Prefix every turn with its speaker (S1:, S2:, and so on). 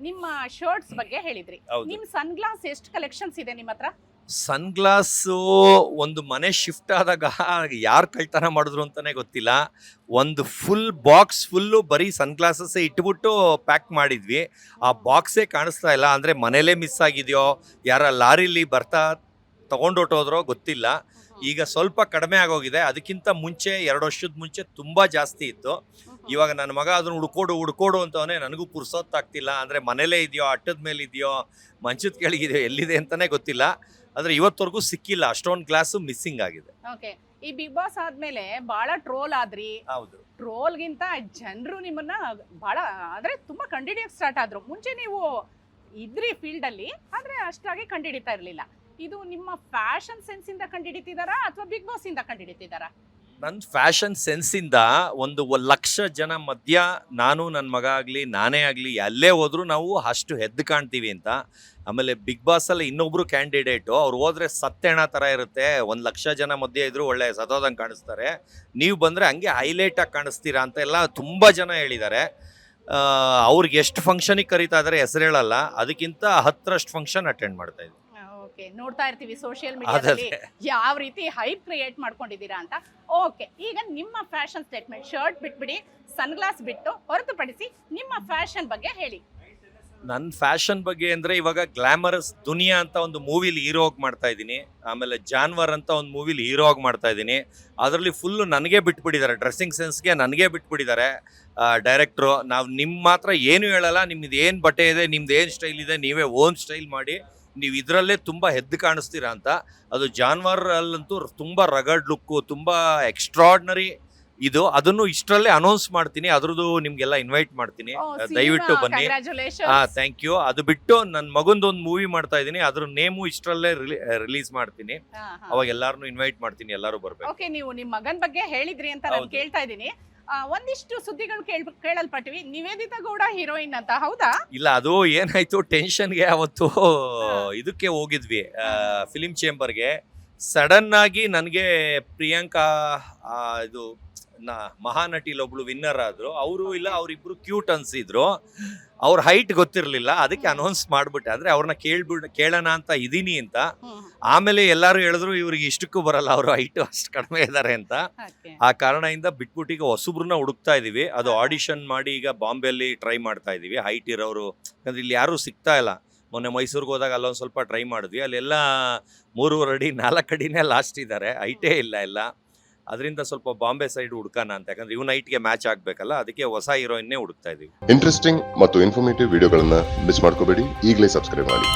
S1: ನಿಮ್ಮ ಶರ್ಟ್ಸ್ ಬಗ್ಗೆ ಹೇಳಿದ್ರಿ.
S2: ಹೌದು.
S1: ನಿಮ್ ಸನ್ ಗ್ಲಾಸ್ ಎಷ್ಟು ಕಲೆಕ್ಷನ್ಸ್ ಇದೆ ನಿಮ್ಮ ಹತ್ರ?
S2: ಸನ್ ಗ್ಲಾಸು ಒಂದು ಮನೆ ಶಿಫ್ಟ್ ಆದಾಗ ಯಾರು ಕಳ್ತನ ಮಾಡಿದ್ರು ಅಂತಾನೆ ಗೊತ್ತಿಲ್ಲ. ಒಂದು ಫುಲ್ ಬಾಕ್ಸ್ ಫುಲ್ಲು ಬರೀ ಸನ್ ಗ್ಲಾಸಸ್ಸೇ ಇಟ್ಬಿಟ್ಟು ಪ್ಯಾಕ್ ಮಾಡಿದ್ವಿ. ಆ ಬಾಕ್ಸೇ ಕಾಣಿಸ್ತಾ ಇಲ್ಲ. ಅಂದರೆ ಮನೇಲೇ ಮಿಸ್ ಆಗಿದೆಯೋ, ಯಾರ ಲಾರಿಲಿ ಬರ್ತಾ ತೊಗೊಂಡೊಟ್ಟೋದ್ರೋ ಗೊತ್ತಿಲ್ಲ. ಈಗ ಸ್ವಲ್ಪ ಕಡಿಮೆ ಆಗೋಗಿದೆ. ಅದಕ್ಕಿಂತ ಮುಂಚೆ 2 ವರ್ಷದ ಮುಂಚೆ ತುಂಬ ಜಾಸ್ತಿ ಇತ್ತು. ಇವಾಗ ನನ್ನ ಮಗ ಅದನ್ನು ಹುಡ್ಕೋಡು ಅಂತವನೇ. ನನಗೂ ಪುರ್ಸೊತ್ತಾಗ್ತಿಲ್ಲ. ಅಂದರೆ ಮನೇಲೇ ಇದೆಯೋ, ಅಟ್ಟದ ಮೇಲೆ ಇದೆಯೋ, ಮಂಚದ ಕೆಳಗಿದೆಯೋ, ಎಲ್ಲಿದೆ ಅಂತಲೇ ಗೊತ್ತಿಲ್ಲ. ಆದರೆ ಇವತ್ತವರೆಗೂ ಸಿಕ್ಕಿಲ್ಲ. ಅಷ್ಟೊಂದು ಗ್ಲಾಸು ಮಿಸ್ಸಿಂಗ್ ಆಗಿದೆ.
S1: ಓಕೆ. ಈ ಬಿಗ್ ಬಾಸ್ ಆದ್ಮೇಲೆ ಬಹಳ ಟ್ರೋಲ್ ಆದ್ರಿ.
S2: ಹೌದು.
S1: ಟ್ರೋಲ್ಗಿಂತ ಜನರು ನಿಮ್ಮನ್ನ ಬಹಳ ಅಂದ್ರೆ ತುಂಬಾ ಕಂಡಿಡಿಯಕ್ಕೆ ಸ್ಟಾರ್ಟ್ ಆದ್ರು. ಮುಂಚೆ ನೀವು ಇದ್ರಿ ಫೀಲ್ಡ್ ಅಲ್ಲಿ, ಆದ್ರೆ ಅಷ್ಟಾಗಿ ಕಂಡಿಡಿತಾ ಇರ್ಲಿಲ್ಲ. ಇದು ನಿಮ್ಮ ಫ್ಯಾಷನ್ ಸೆನ್ಸ್ ಇಂದ ಕಂಡಿಡಿತಿದಾರಾ ಅಥವಾ ಬಿಗ್ ಬಾಸ್ ಇಂದ ಕಂಡಿಡಿತಿದಾರಾ?
S2: ನನ್ನ ಫ್ಯಾಷನ್ ಸೆನ್ಸಿಂದ 1,00,000 ಜನ ಮಧ್ಯ ನಾನು, ನನ್ನ ಮಗ ಆಗಲಿ, ನಾನೇ ಆಗಲಿ, ಎಲ್ಲೇ ಹೋದ್ರೂ ನಾವು ಅಷ್ಟು ಎದ್ದು ಕಾಣ್ತೀವಿ ಅಂತ. ಆಮೇಲೆ ಬಿಗ್ ಬಾಸಲ್ಲಿ ಇನ್ನೊಬ್ರು ಕ್ಯಾಂಡಿಡೇಟು, ಅವ್ರು ಹೋದ್ರೆ ಸತ್ತೆಣ ಥರ ಇರುತ್ತೆ. 1,00,000 ಜನ ಮಧ್ಯೆ ಇದ್ರು ಒಳ್ಳೆ ಸತೋದಂಗೆ ಕಾಣಿಸ್ತಾರೆ. ನೀವು ಬಂದರೆ ಹಂಗೆ ಹೈಲೈಟಾಗಿ ಕಾಣಿಸ್ತೀರಾ ಅಂತ ಎಲ್ಲ ತುಂಬ ಜನ ಹೇಳಿದ್ದಾರೆ. ಅವ್ರಿಗೆ ಎಷ್ಟು ಫಂಕ್ಷನಿಗೆ ಕರೀತಾ ಇದ್ದಾರೆ ಹೆಸರು ಹೇಳಲ್ಲ. ಅದಕ್ಕಿಂತ 10ರಷ್ಟು ಫಂಕ್ಷನ್ ಅಟೆಂಡ್ ಮಾಡ್ತಾ ಇದ್ವಿ.
S1: ಓಕೆ, ನೋಡ್ತಾ ಇರ್ತೀವಿ ಸೋಷಿಯಲ್ ಮೀಡಿಯಾದಲ್ಲಿ ಯಾವ ರೀತಿ ಹೈಪ್ ಕ್ರಿಯೇಟ್ ಮಾಡ್ಕೊಂಡಿದ್ದೀರಾ ಅಂತ. ಓಕೆ, ಈಗ ನಿಮ್ಮ ಫ್ಯಾಷನ್ ಸ್ಟೇಟ್ಮೆಂಟ್, ಶರ್ಟ್ ಬಿಟ್ಬಿಡಿ, ಸನ್ ಗ್ಲಾಸ್ ಬಿಟ್ಟು ಹೊರತುಪಡಿಸಿ ನಿಮ್ಮ ಫ್ಯಾಷನ್ ಬಗ್ಗೆ ಹೇಳಿ.
S2: ನನ್ನ ಫ್ಯಾಷನ್ ಬಗ್ಗೆ ಅಂದರೆ ಇವಾಗ ಗ್ಲಾಮರಸ್ ದುನಿಯಾ ಅಂತ ಒಂದು ಮೂವಿಲಿ ಹೀರೋ ಆಗಿ ಮಾಡ್ತಾ ಇದ್ದೀನಿ. ಆಮೇಲೆ ಜಾನ್ವರ್ ಅಂತ ಒಂದು ಮೂವಿಲಿ ಹೀರೋ ಆಗಿ ಮಾಡ್ತಾ ಇದ್ದೀನಿ. ಅದರಲ್ಲಿ ಫುಲ್ಲು ನನಗೆ ಬಿಟ್ಬಿಟ್ಟಿದ್ದಾರೆ. ಡ್ರೆಸ್ಸಿಂಗ್ ಸೆನ್ಸ್ಗೆ ನನಗೆ ಬಿಟ್ಬಿಟ್ಟಿದ್ದಾರೆ ಡೈರೆಕ್ಟ್ರು. ನಾವು ನಿಮ್ಮ ಮಾತ್ರ ಏನು ಹೇಳಲ್ಲ. ನಿಮ್ಮದು ಏನು ಬಟ್ಟೆ ಇದೆ, ನಿಮ್ದು ಏನು ಸ್ಟೈಲ್ ಇದೆ, ನೀವೇ ಓನ್ ಸ್ಟೈಲ್ ಮಾಡಿ, ನೀವು ಇದರಲ್ಲೇ ತುಂಬ ಎದ್ದು ಕಾಣಿಸ್ತೀರಾ ಅಂತ. ಅದು ಜಾನ್ವರಲ್ಲಂತೂ ತುಂಬ ರಗಡ್ ಲುಕ್ಕು, ತುಂಬ ಎಕ್ಸ್ಟ್ರಾರ್ಡ್ನರಿ ಇದು. ಅದನ್ನು ಇಷ್ಟರಲ್ಲೇ ಅನೌನ್ಸ್ ಮಾಡ್ತೀನಿ. ಅದ್ರದ್ದು ನಿಮ್ಗೆಲ್ಲ ಇನ್ವೈಟ್ ಮಾಡ್ತೀನಿ, ದಯವಿಟ್ಟು ಬನ್ನಿ. Thank you. ಅದು ಬಿಟ್ಟು ನನ್ನ ಮಗಂದೊಂದು ಮೂವಿ ಮಾಡ್ತಾ ಇದ್ದೀನಿ, ಅದ್ರ ನೇಮು ಇಷ್ಟರಲ್ಲೇ ರಿಲೀಸ್ ಮಾಡ್ತೀನಿ. ಅವಾಗ ಎಲ್ಲಾರನ್ನು ಇನ್ವೈಟ್ ಮಾಡ್ತೀನಿ, ಎಲ್ಲರೂ ಬರ್ಬೇಕು.
S1: ಓಕೆ, ನೀವು ನಿಮ್ಮ ಮಗನ ಬಗ್ಗೆ ಹೇಳಿದ್ರಿ ಅಂತ ನಾನು ಕೇಳ್ತಾ ಇದ್ದೀನಿ. ಒಂದಿಷ್ಟು ಸುದ್ದಿಗಳು ಕೇಳಲ್ಪಟ್ಟಿವಿ, ನಿವೇದಿತಾ ಗೌಡ ಹೀರೋಯಿನ್ ಅಂತ, ಹೌದಾ?
S2: ಇಲ್ಲ, ಅದು ಏನಾಯ್ತು, ಟೆನ್ಷನ್ಗೆ ಅವತ್ತು ಇದಕ್ಕೆ ಹೋಗಿದ್ವಿ, ಫಿಲಿಂ ಚೇಂಬರ್ಗೆ. ಸಡನ್ ಆಗಿ ನನಗೆ ಪ್ರಿಯಾಂಕಾ ಇದು ಮಹಾನಟಿಲಿ ಒಬ್ಳು ವಿನ್ನರ್ ಆದ್ರು. ಅವರು ಇಲ್ಲ, ಅವರಿಬ್ರು ಕ್ಯೂಟ್ ಅನ್ಸಿದ್ರು. ಅವ್ರ ಹೈಟ್ ಗೊತ್ತಿರಲಿಲ್ಲ, ಅದಕ್ಕೆ ಅನೌನ್ಸ್ ಮಾಡ್ಬಿಟ್ಟೆ. ಅಂದ್ರೆ ಅವ್ರನ್ನ ಕೇಳೋಣ ಅಂತ ಇದೀನಿ ಅಂತ. ಆಮೇಲೆ ಎಲ್ಲರೂ ಹೇಳಿದ್ರು ಇವ್ರಿಗೆ ಇಷ್ಟಕ್ಕೂ ಬರಲ್ಲ, ಅವರು ಹೈಟ್ ಅಷ್ಟು ಕಡಿಮೆ ಇದ್ದಾರೆ ಅಂತ. ಆ ಕಾರಣದಿಂದ ಬಿಟ್ಬಿಟ್ಟು ಈಗ ಹೊಸಬ್ರನ್ನ ಹುಡುಕ್ತಾ ಇದೀವಿ. ಅದು ಆಡಿಷನ್ ಮಾಡಿ ಈಗ ಬಾಂಬೆಯಲ್ಲಿ ಟ್ರೈ ಮಾಡ್ತಾ ಇದೀವಿ, ಹೈಟ್ ಇರೋರು. ಯಾಕಂದ್ರೆ ಇಲ್ಲಿ ಯಾರು ಸಿಗ್ತಾ ಇಲ್ಲ. ಮೊನ್ನೆ ಮೈಸೂರಿಗೆ ಹೋದಾಗ ಅಲ್ಲೊಂದು ಸ್ವಲ್ಪ ಟ್ರೈ ಮಾಡಿದ್ವಿ. ಅಲ್ಲೆಲ್ಲ 3.5 ಅಡಿ 4 ಅಡಿನೇ ಲಾಸ್ಟ್ ಇದ್ದಾರೆ, ಹೈಟೇ ಇಲ್ಲ ಎಲ್ಲ. ಅದರಿಂದ ಸ್ವಲ್ಪ ಬಾಂಬೆ ಸೈಡ್ ಹುಡುಕಾನ ಅಂತ. ಯಾಕಂದ್ರೆ ಇವ್ನ ಹೈಟ್ಗೆ ಮ್ಯಾಚ್ ಆಗ್ಬೇಕಲ್ಲ, ಅದಕ್ಕೆ ಹೊಸ ಹೀರೋಯಿನ್ನೇ ಹುಡುಕ್ತಾ ಇದೀವಿ.
S3: ಇಂಟ್ರೆಸ್ಟಿಂಗ್ ಮತ್ತು ಇನ್ಫಾರ್ಮೇಟಿವ್ ವಿಡಿಯೋಗಳನ್ನ ಮಿಸ್ ಮಾಡ್ಕೋಬೇಡಿ. ಈಗಲೇ ಸಬ್ಸ್ಕ್ರೈಬ್ ಮಾಡಿ.